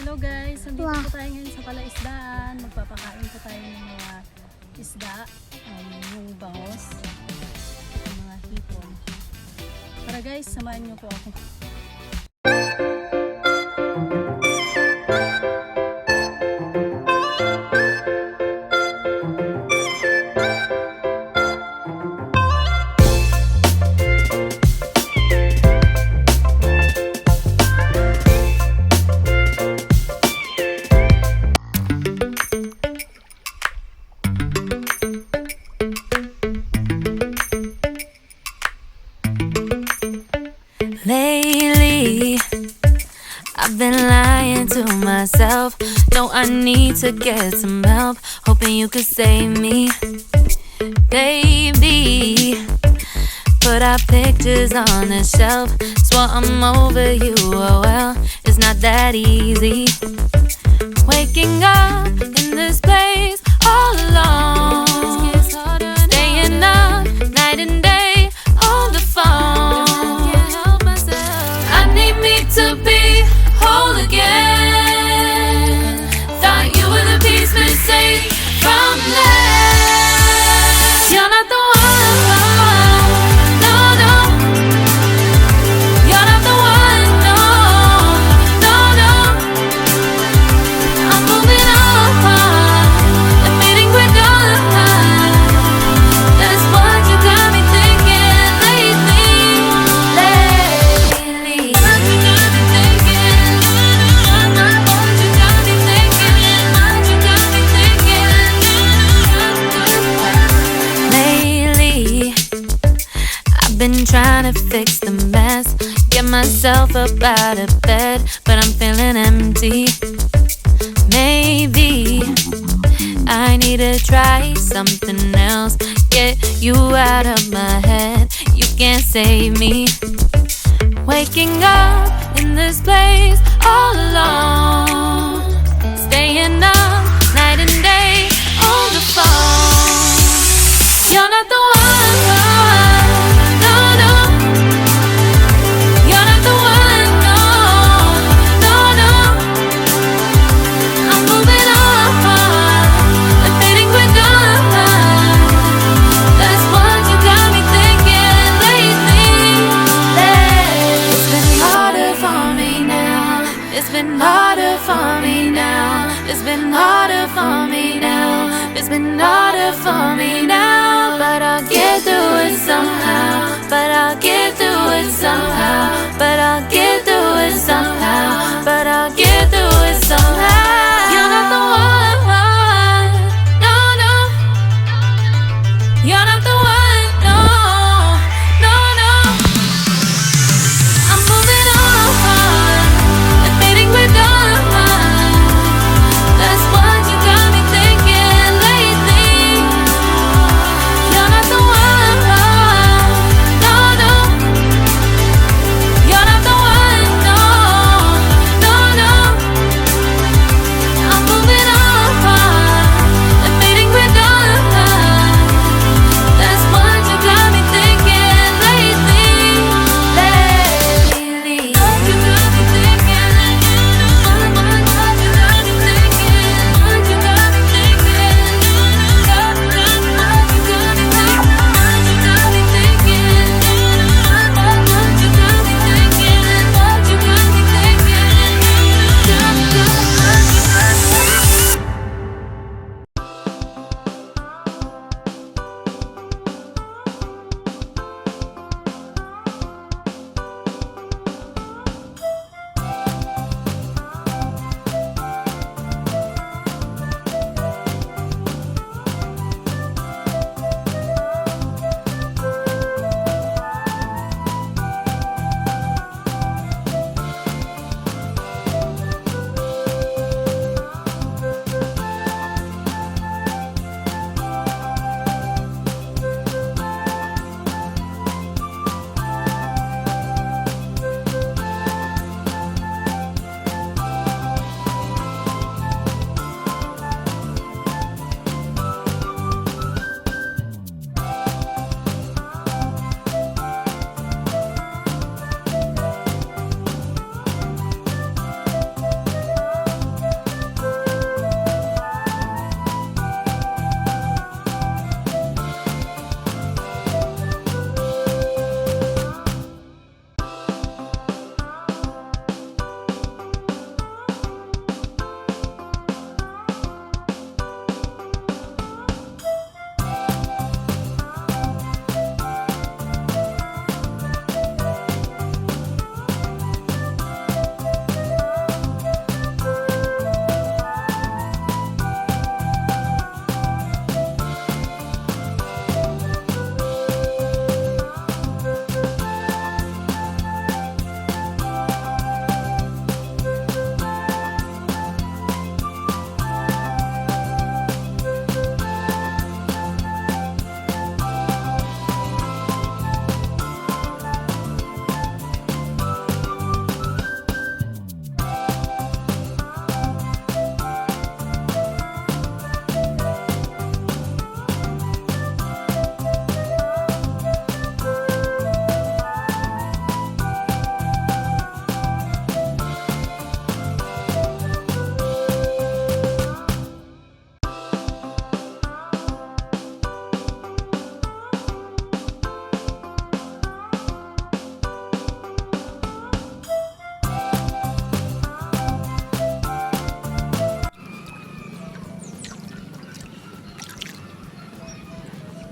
Hello guys, nandito po tayo ngayon sa Palaisdaan. Magpapakain po tayo ng mga isda, yung bangos, yung mga hipon. Tara guys, samahan niyo po ako. Lately, I've been lying to myself. No, I need to get some help. Hoping you could save me, baby. Put our pictures on the shelf. Swore I'm over you, oh well, it's not that easy. Waking up in this place all alone, staying up night and day on the phone. To be whole again. Thought you were the piece missing from this. You're not the one, no, no. You're not the one, no, no, no. I'm moving on, admitting we're done. That's what you got me thinking lately. Been trying to fix the mess, get myself up out of bed, but I'm feeling empty. Maybe I need to try something else, get you out of my head. You can't save me. Waking up in this place all alone, staying up night and day on the phone. You're not the one. It's been harder for me now. It's been harder for me now. It's been harder for me now. But I'll get through it somehow. But I'll get through it somehow. But I'll get through it somehow. But I'll get through it somehow. You're not the one. No, no. You're not the one. No, no, no. I'm moving on. We're done. That's what you got me thinking lately. You're not the one, no, no. You're not the one, no, no, no.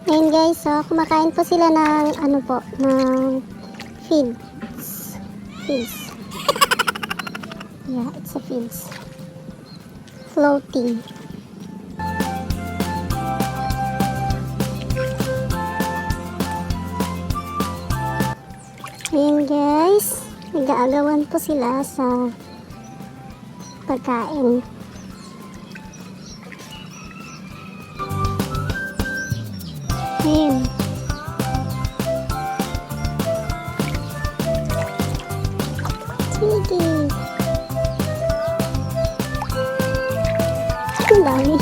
Ngayon guys, so kumakain po sila ng ano po, ng feeds. Feeds. Yeah, it's a feeds. Floating. Ngayon guys, nag-aagawan po sila sa pagkain. Ayun. Sige. Ang dami.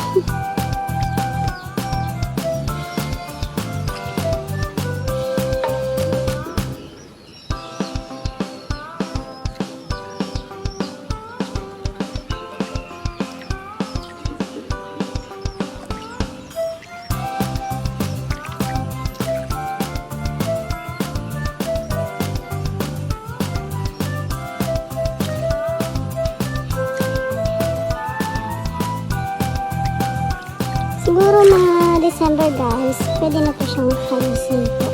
Siguro mga December guys, pwede na po siyang kalisin po.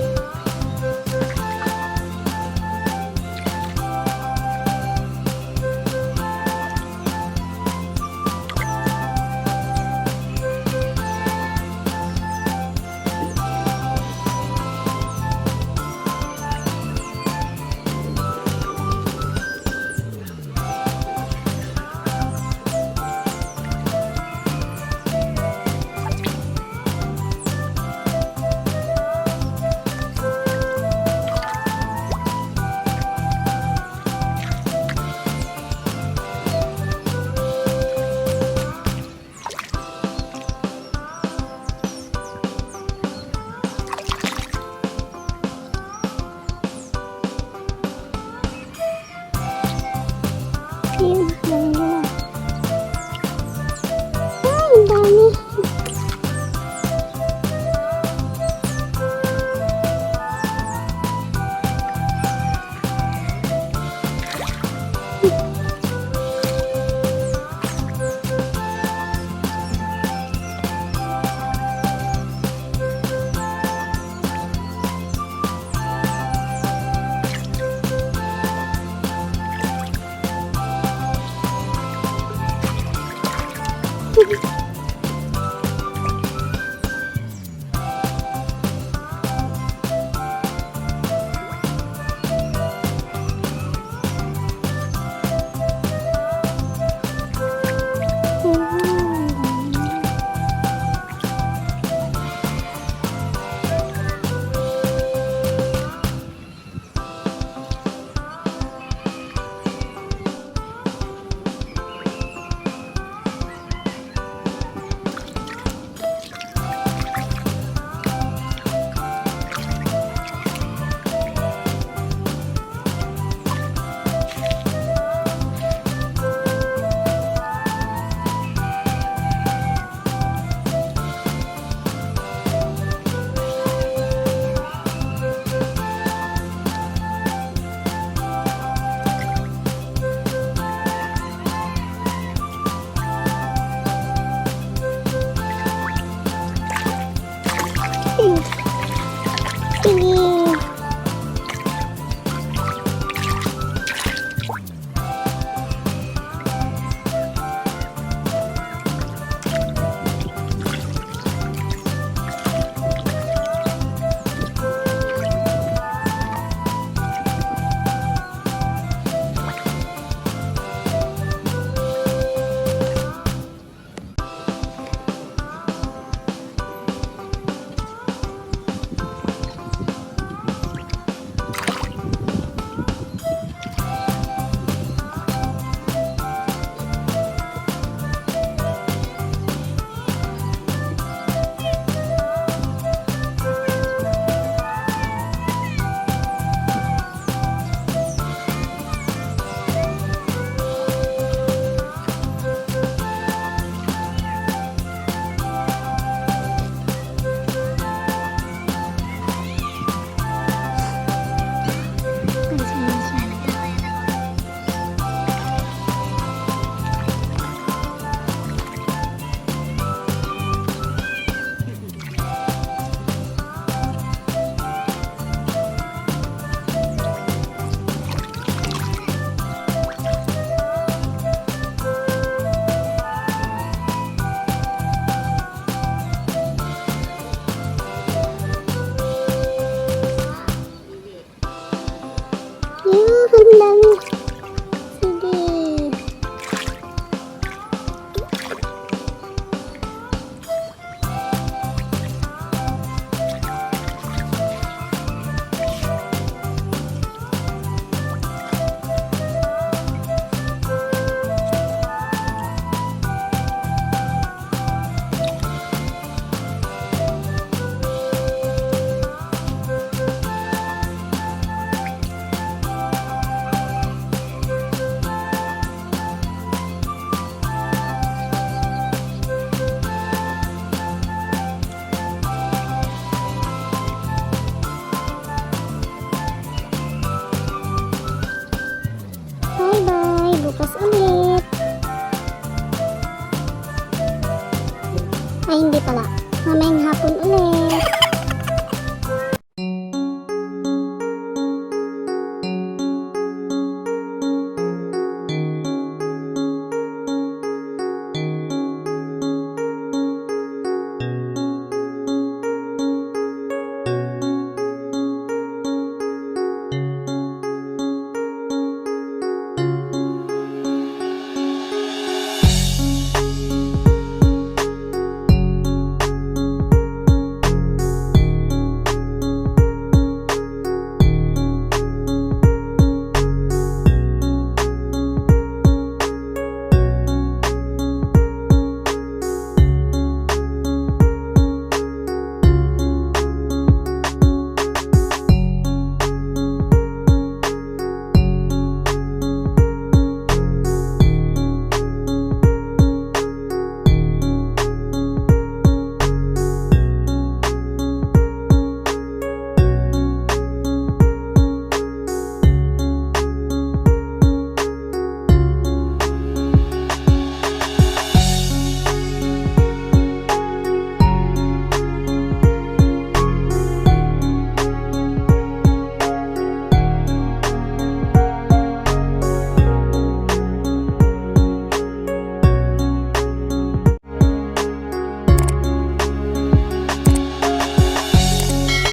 hindi pala.